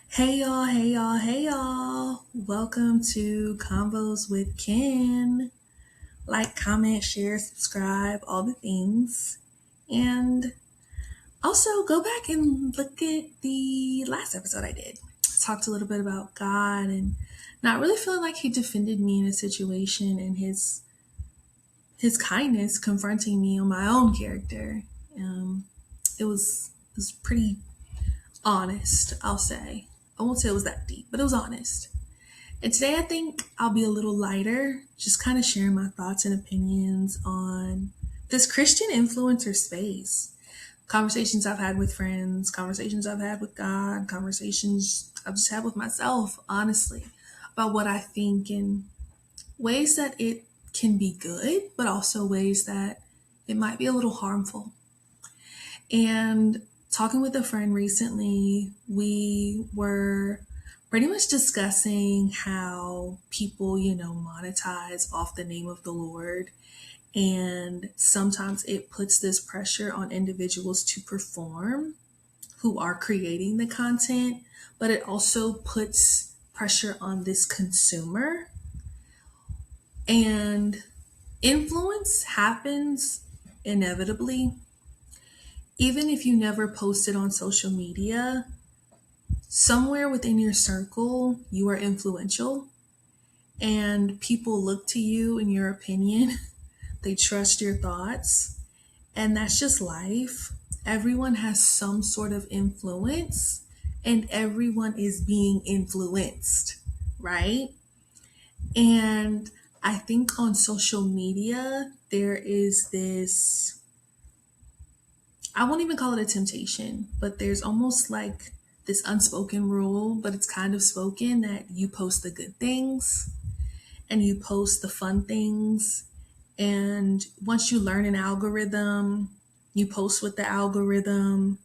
Hey y'all, hey y'all, hey y'all. Welcome to Convos with Ken. Like, comment, share, subscribe, all the things. And also go back and look at the last episode I did. I talked a little bit about God and not really feeling like he defended me in a situation and his kindness confronting me on my own character. Um, it was pretty honest, I'll say. I won't say it was that deep, but it was honest. And today I think I'll be a little lighter, just kind of sharing my thoughts and opinions on this Christian influencer space. Conversations I've had with friends, conversations I've had with God, conversations I've just had with myself, honestly, about what I think and ways that it can be good, but also ways that it might be a little harmful. And talking with a friend recently, we were pretty much discussing how people, monetize off the name of the Lord. And sometimes it puts this pressure on individuals to perform who are creating the content, but it also puts pressure on this consumer. And influence happens inevitably. Even if you never post it on social media, somewhere within your circle, you are influential and people look to you in your opinion. They trust your thoughts, and that's just life. Everyone has some sort of influence, and everyone is being influenced, right? And I think on social media, there is this, I won't even call it a temptation, but there's almost like this unspoken rule, but it's kind of spoken that you post the good things and you post the fun things. And once you learn an algorithm, you post with the algorithm.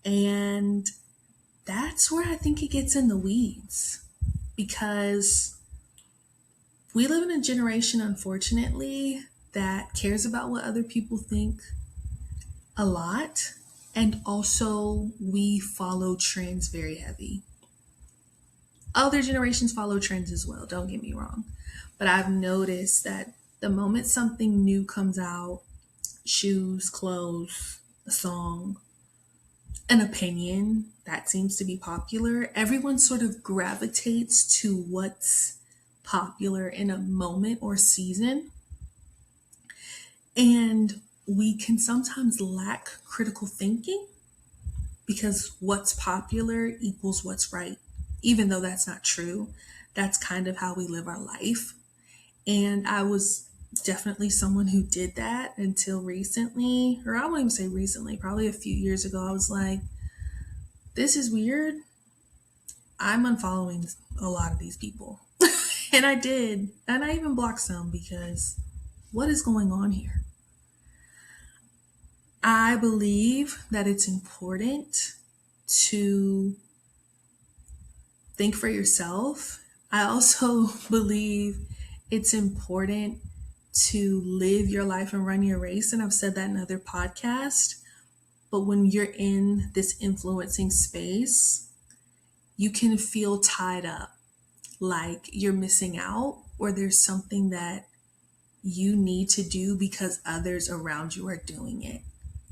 And that's where I think it gets in the weeds because we live in a generation, unfortunately, that cares about what other people think a lot. And also, we follow trends very heavy. Other generations follow trends as well, don't get me wrong. But I've noticed that the moment something new comes out, shoes, clothes, a song, an opinion that seems to be popular, everyone sort of gravitates to what's popular in a moment or season. And we can sometimes lack critical thinking because what's popular equals what's right, even though that's not true. That's kind of how we live our life. And I was definitely someone who did that until recently, or I won't even say recently, probably a few years ago. I was like, this is weird. I'm unfollowing a lot of these people. And I did. And I even blocked some because what is going on here? I believe that it's important to think for yourself. I also believe it's important to live your life and run your race. And I've said that in other podcasts. But when you're in this influencing space, you can feel tied up, like you're missing out, or there's something that you need to do because others around you are doing it.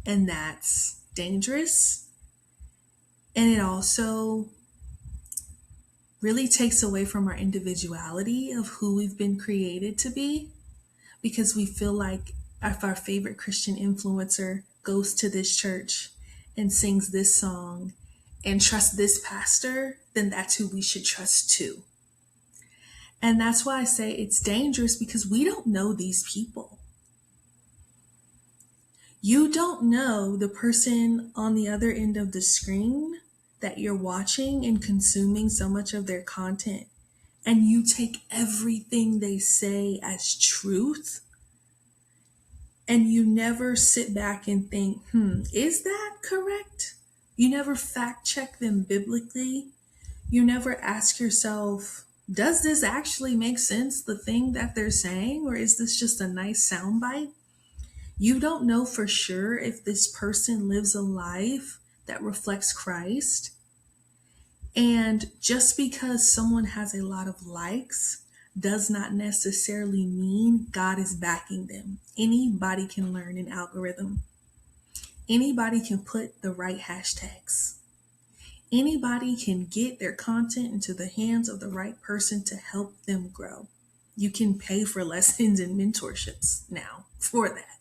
And that's dangerous. And it also really takes away from our individuality of who we've been created to be because we feel like if our favorite Christian influencer goes to this church and sings this song and trusts this pastor, then that's who we should trust too. And that's why I say it's dangerous because we don't know these people. You don't know the person on the other end of the screen that you're watching and consuming so much of their content. And you take everything they say as truth. And you never sit back and think, is that correct? You never fact check them biblically. You never ask yourself, does this actually make sense, the thing that they're saying, or is this just a nice soundbite? You don't know for sure if this person lives a life that reflects Christ. And just because someone has a lot of likes does not necessarily mean God is backing them. Anybody can learn an algorithm. Anybody can put the right hashtags. Anybody can get their content into the hands of the right person to help them grow. You can pay for lessons and mentorships now for that.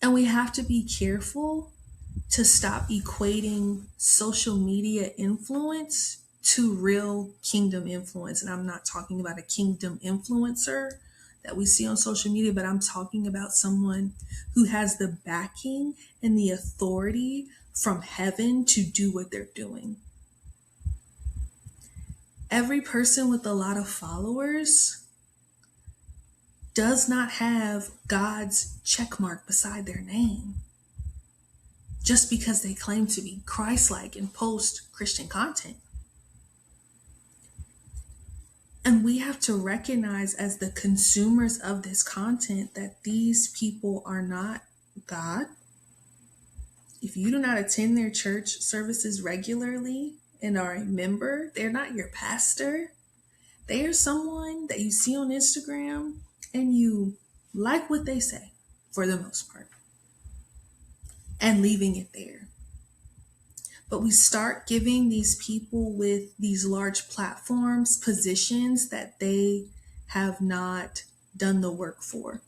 And we have to be careful to stop equating social media influence to real kingdom influence. And I'm not talking about a kingdom influencer that we see on social media, but I'm talking about someone who has the backing and the authority from heaven to do what they're doing. Every person with a lot of followers does not have God's check mark beside their name just because they claim to be Christ-like and post Christian content. And we have to recognize as the consumers of this content that these people are not God. If you do not attend their church services regularly and are a member, they're not your pastor. They are someone that you see on Instagram and you like what they say for the most part and leaving it there. But we start giving these people with these large platforms positions that they have not done the work for.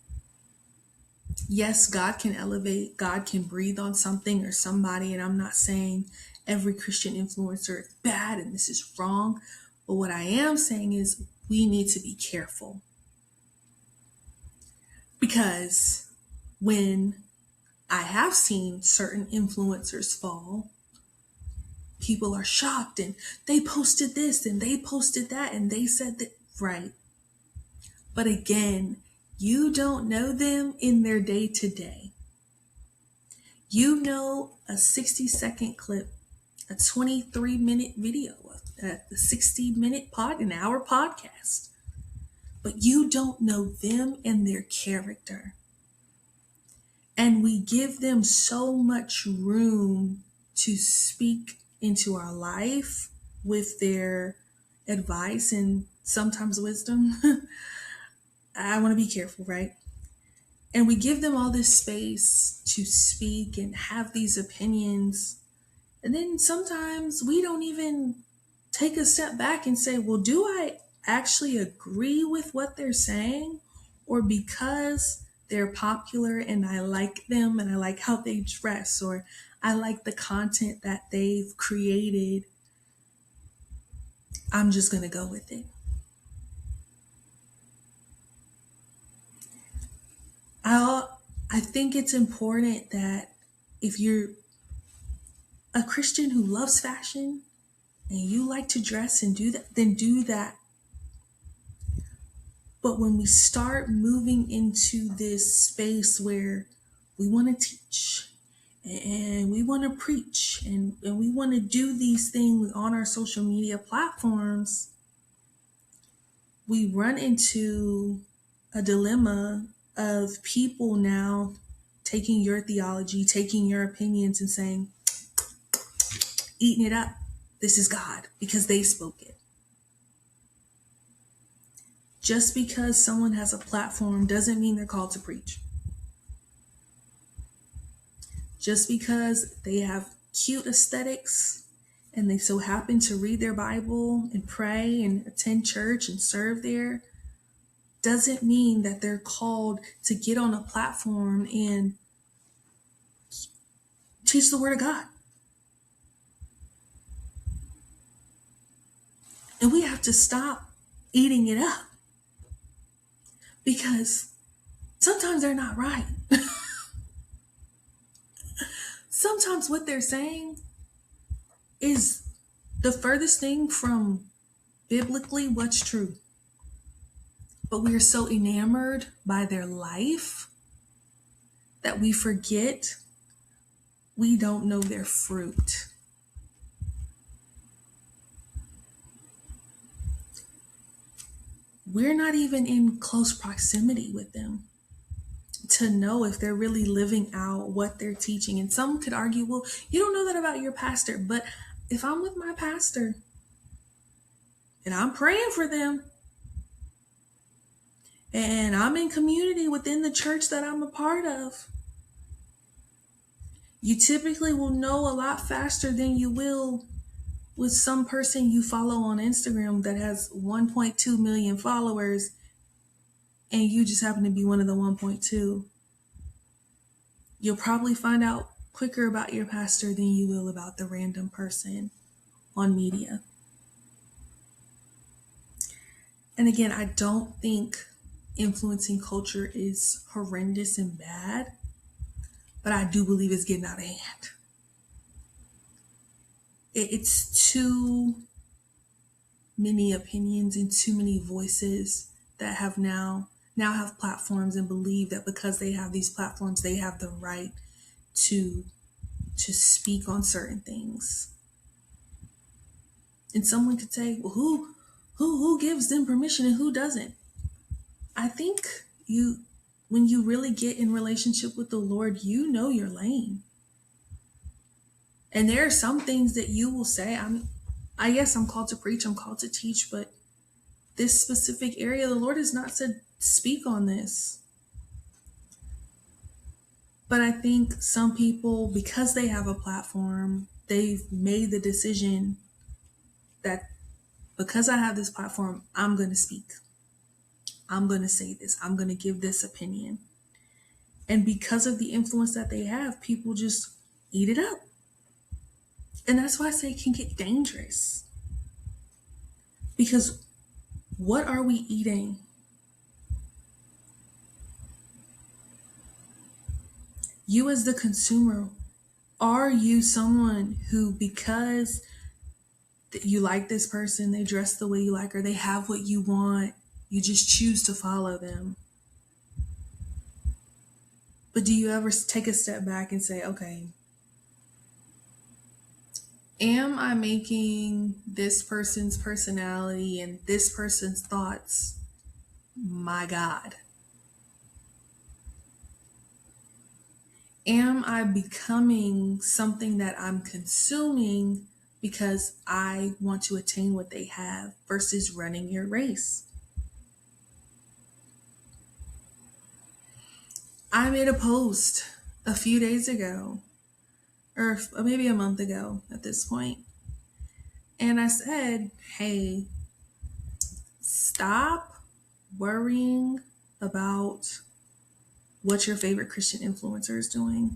Yes, God can elevate, God can breathe on something or somebody, and I'm not saying every Christian influencer is bad and this is wrong, but what I am saying is we need to be careful. Because when I have seen certain influencers fall, people are shocked and they posted this and they posted that and they said that, right. But again, you don't know them in their day to day. You know a 60-second clip, a 23-minute video, a 60-minute an hour podcast, but you don't know them and their character. And we give them so much room to speak into our life with their advice and sometimes wisdom. I want to be careful, right? And we give them all this space to speak and have these opinions. And then sometimes we don't even take a step back and say, well, do I actually agree with what they're saying? Or because they're popular and I like them and I like how they dress, or I like the content that they've created, I'm just going to go with it. I think it's important that if you're a Christian who loves fashion and you like to dress and do that, then do that. But when we start moving into this space where we want to teach and we want to preach and we want to do these things on our social media platforms, we run into a dilemma of people now taking your theology, taking your opinions and saying, eating it up. This is God because they spoke it. Just because someone has a platform doesn't mean they're called to preach. Just because they have cute aesthetics and they so happen to read their Bible and pray and attend church and serve there doesn't mean that they're called to get on a platform and teach the word of God. And we have to stop eating it up because sometimes they're not right. Sometimes what they're saying is the furthest thing from biblically what's true. But we are so enamored by their life that we forget we don't know their fruit. We're not even in close proximity with them to know if they're really living out what they're teaching. And some could argue, well, you don't know that about your pastor, but if I'm with my pastor and I'm praying for them and I'm in community within the church that I'm a part of, you typically will know a lot faster than you will with some person you follow on Instagram that has 1.2 million followers and you just happen to be one of the 1.2. You'll probably find out quicker about your pastor than you will about the random person on media. And again, I don't think influencing culture is horrendous and bad, but I do believe it's getting out of hand. It's too many opinions and too many voices that have now have platforms and believe that because they have these platforms, they have the right to speak on certain things. And someone could say, well, who gives them permission and who doesn't? I think when you really get in relationship with the Lord, you know your lane. And there are some things that you will say, I guess I'm called to preach, I'm called to teach, but this specific area, the Lord has not said speak on this. But I think some people, because they have a platform, they've made the decision that because I have this platform, I'm going to speak. I'm going to say this. I'm going to give this opinion. And because of the influence that they have, people just eat it up. And that's why I say it can get dangerous. Because what are we eating? You as the consumer, are you someone who, because you like this person, they dress the way you like, or they have what you want, you just choose to follow them? But do you ever take a step back and say, okay, am I making this person's personality and this person's thoughts my God? Am I becoming something that I'm consuming because I want to attain what they have versus running your race? I made a post a few days ago, or maybe a month ago at this point, and I said, hey, stop worrying about what your favorite Christian influencer is doing.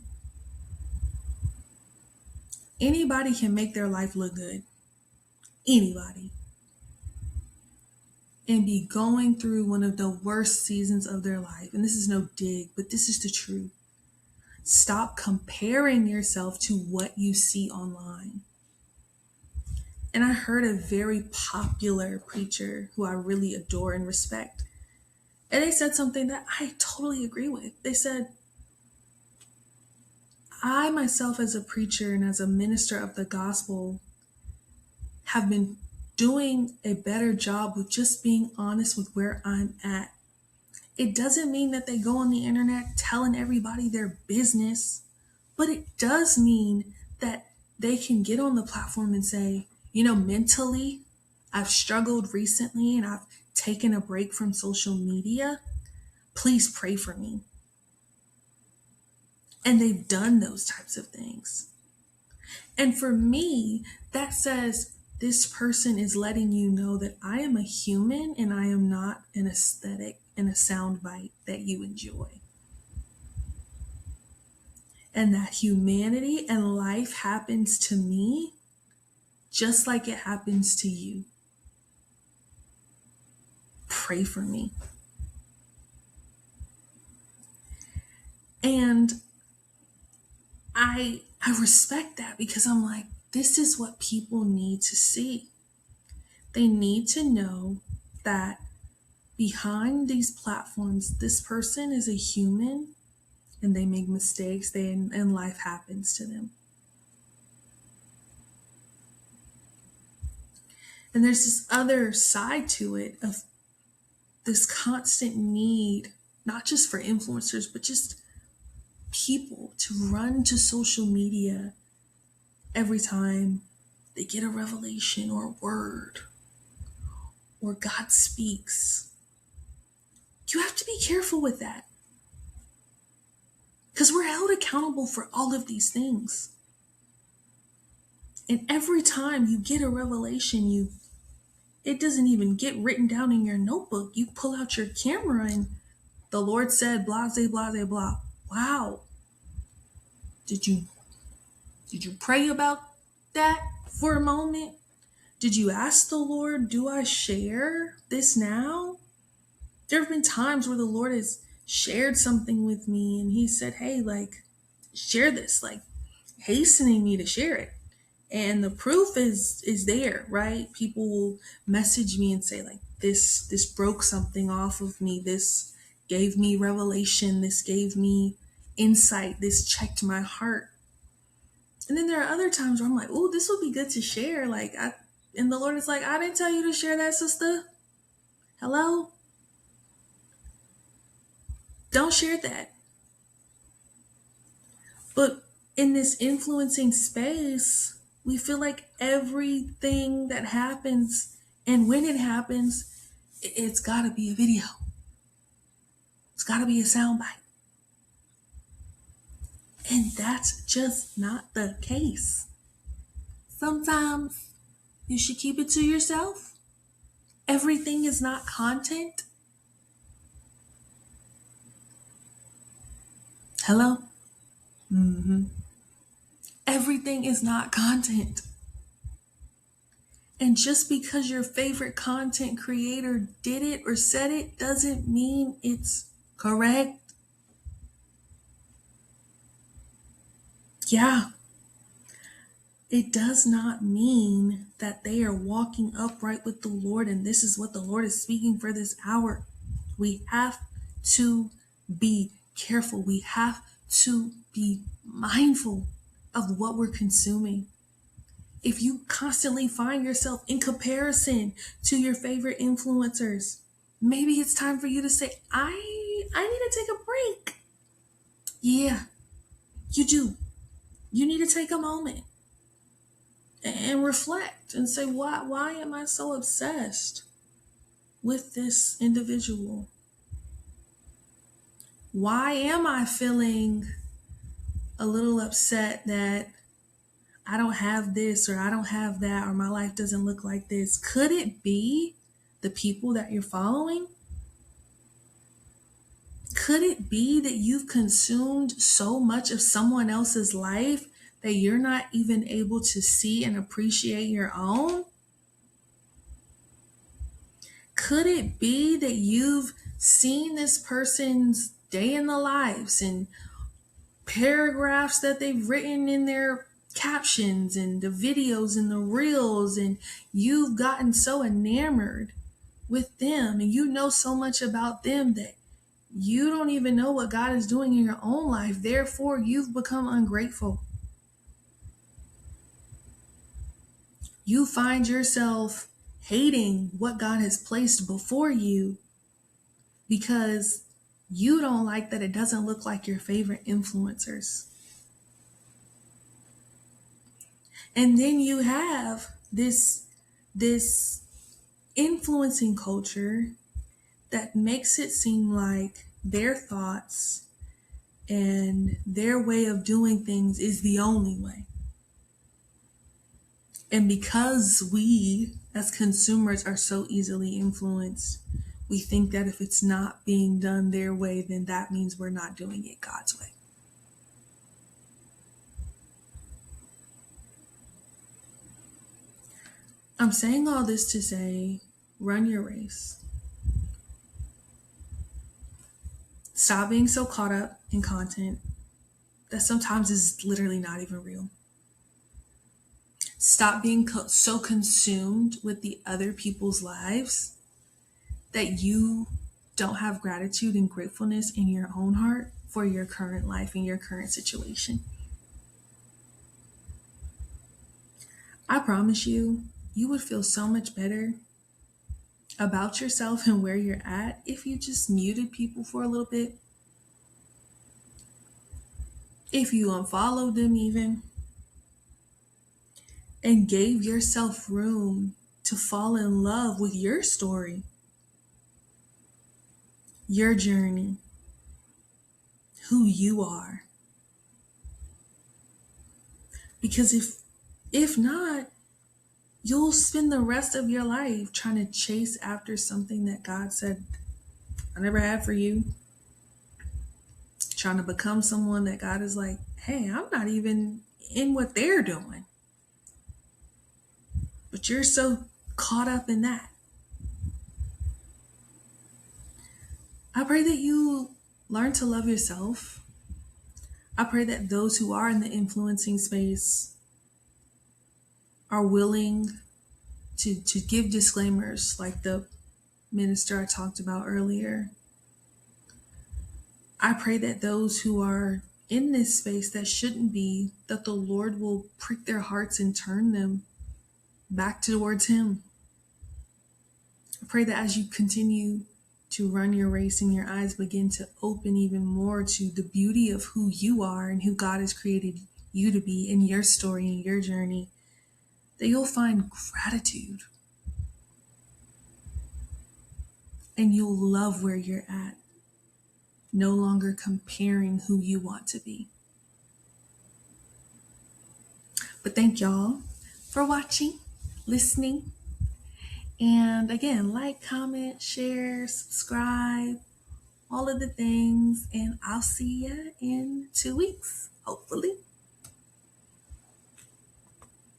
Anybody can make their life look good. Anybody. And be going through one of the worst seasons of their life. And this is no dig, but this is the truth. Stop comparing yourself to what you see online. And I heard a very popular preacher who I really adore and respect. And they said something that I totally agree with. They said, I myself as a preacher and as a minister of the gospel have been doing a better job with just being honest with where I'm at. It doesn't mean that they go on the internet telling everybody their business, but it does mean that they can get on the platform and say, mentally, I've struggled recently and I've taken a break from social media. Please pray for me. And they've done those types of things. And for me, that says this person is letting you know that I am a human and I am not an aesthetic and a soundbite that you enjoy. And that humanity and life happens to me just like it happens to you. Pray for me. And I respect that because I'm like, this is what people need to see. They need to know that behind these platforms, this person is a human and they make mistakes and life happens to them. And there's this other side to it of this constant need, not just for influencers, but just people to run to social media every time they get a revelation or a word or God speaks. You have to be careful with that because we're held accountable for all of these things. And every time you get a revelation, it doesn't even get written down in your notebook. You pull out your camera and the Lord said, blah, blah, blah, blah. Wow. Did you pray about that for a moment? Did you ask the Lord, do I share this now? There have been times where the Lord has shared something with me and he said, hey, like, share this, like hastening me to share it. And the proof is there, right? People will message me and say, like, this broke something off of me. This gave me revelation. This gave me insight. This checked my heart. And then there are other times where I'm like, oh, this would be good to share. And the Lord is like, I didn't tell you to share that, sister. Hello? Don't share that. But in this influencing space, we feel like everything that happens, and when it happens, it's got to be a video. It's got to be a soundbite. And that's just not the case. Sometimes you should keep it to yourself. Everything is not content. Hello? Mm-hmm. Everything is not content. And just because your favorite content creator did it or said it doesn't mean it's correct. Yeah. It does not mean that they are walking upright with the Lord and this is what the Lord is speaking for this hour. We have to be careful. We have to be mindful of what we're consuming. If you constantly find yourself in comparison to your favorite influencers, maybe it's time for you to say, I need to take a break. Yeah, you do. You need to take a moment and reflect and say, why am I so obsessed with this individual? Why am I feeling a little upset that I don't have this or I don't have that or my life doesn't look like this? Could it be the people that you're following? Could it be that you've consumed so much of someone else's life that you're not even able to see and appreciate your own? Could it be that you've seen this person's day in the lives and paragraphs that they've written in their captions and the videos and the reels, and you've gotten so enamored with them and you know so much about them that you don't even know what God is doing in your own life. Therefore, you've become ungrateful. You find yourself hating what God has placed before you because you don't like that it doesn't look like your favorite influencers. And then you have this influencing culture that makes it seem like their thoughts and their way of doing things is the only way. And because we as consumers are so easily influenced, we think that if it's not being done their way, then that means we're not doing it God's way. I'm saying all this to say, run your race. Stop being so caught up in content that sometimes is literally not even real. Stop being so consumed with the other people's lives that you don't have gratitude and gratefulness in your own heart for your current life and your current situation. I promise you, you would feel so much better about yourself and where you're at if you just muted people for a little bit. If you unfollowed them even. and gave yourself room to fall in love with your story, your journey, who you are. Because if not, you'll spend the rest of your life trying to chase after something that God said, I never had for you. Trying to become someone that God is like, hey, I'm not even in what they're doing. But you're so caught up in that. I pray that you learn to love yourself. I pray that those who are in the influencing space are willing to give disclaimers like the minister I talked about earlier. I pray that those who are in this space that shouldn't be, that the Lord will prick their hearts and turn them back towards Him. I pray that as you continue to run your race and your eyes begin to open even more to the beauty of who you are and who God has created you to be in your story and your journey, that you'll find gratitude and you'll love where you're at, no longer comparing who you want to be. But thank y'all for watching, listening, and again, like, comment, share, subscribe, all of the things, and I'll see ya in 2 weeks, hopefully.